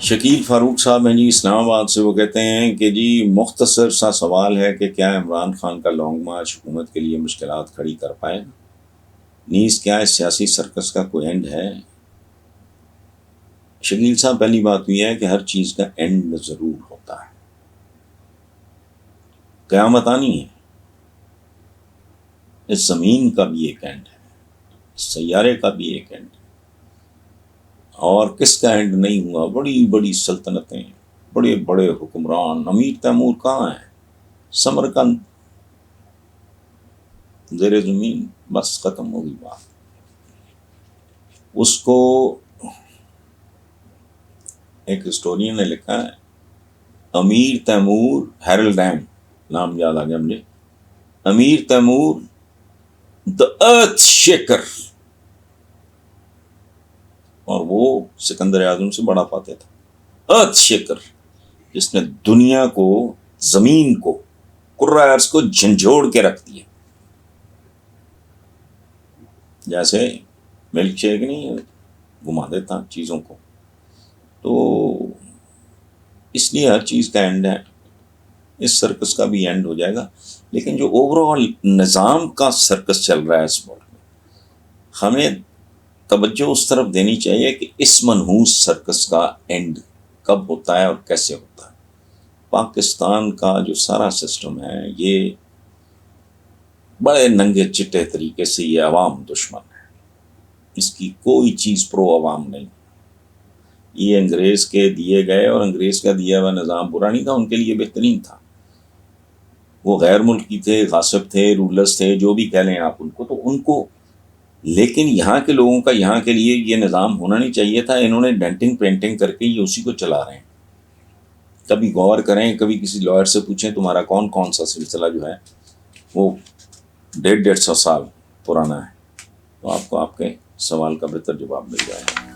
شکیل فاروق صاحب ہیں جی اسلام آباد سے. وہ کہتے ہیں کہ جی مختصر سا سوال ہے کہ کیا عمران خان کا لانگ مارچ حکومت کے لیے مشکلات کھڑی کر پائے گا؟ نیز کیا اس سیاسی سرکس کا کوئی اینڈ ہے؟ شکیل صاحب، پہلی بات یہ ہے کہ ہر چیز کا اینڈ ضرور ہوتا ہے. قیامت آنی ہے، اس زمین کا بھی ایک اینڈ ہے، اس سیارے کا بھی ایک اینڈ ہے. اور کس کا اینڈ نہیں ہوا؟ بڑی بڑی سلطنتیں، بڑے بڑے حکمران. امیر تیمور کہاں ہیں؟ سمرقند، زیر زمین. بس ختم ہوگی بات. اس کو ایک ہسٹورین نے لکھا ہے، امیر تیمور ہیرل ڈیم نام یاد آ گیا مجھے. امیر تیمور دا ارتھ شیکر، اور وہ سکندر اعظم سے بڑا پاتے تھا. ارتھ شیکر، جس نے دنیا کو، زمین کو، کرۂ ارض کو جھنجھوڑ کے رکھ دیا. جیسے ملک شیک نہیں گھما دیتا چیزوں کو. تو اس لیے ہر چیز کا اینڈ ہے، اس سرکس کا بھی اینڈ ہو جائے گا. لیکن جو اوور آل نظام کا سرکس چل رہا ہے اس ملک میں، ہمیں توجہ اس طرف دینی چاہیے کہ اس منحوس سرکس کا اینڈ کب ہوتا ہے اور کیسے ہوتا ہے. پاکستان کا جو سارا سسٹم ہے یہ بڑے ننگے چٹے طریقے سے یہ عوام دشمن ہے. اس کی کوئی چیز پرو عوام نہیں. یہ انگریز کے دیے گئے، اور انگریز کا دیا ہوا نظام برا نہیں تھا، ان کے لیے بہترین تھا. وہ غیر ملکی تھے، غاصب تھے، رولرز تھے، جو بھی کہہ لیں آپ ان کو، تو ان کو. لیکن یہاں کے لوگوں کا یہاں کے لیے یہ نظام ہونا نہیں چاہیے تھا. انہوں نے ڈینٹنگ پینٹنگ کر کے یہ اسی کو چلا رہے ہیں. کبھی غور کریں، کبھی کسی لائر سے پوچھیں تمہارا کون کون سا سلسلہ جو ہے وہ 150 سال پرانا ہے، تو آپ کو آپ کے سوال کا بہتر جواب مل جائے گا.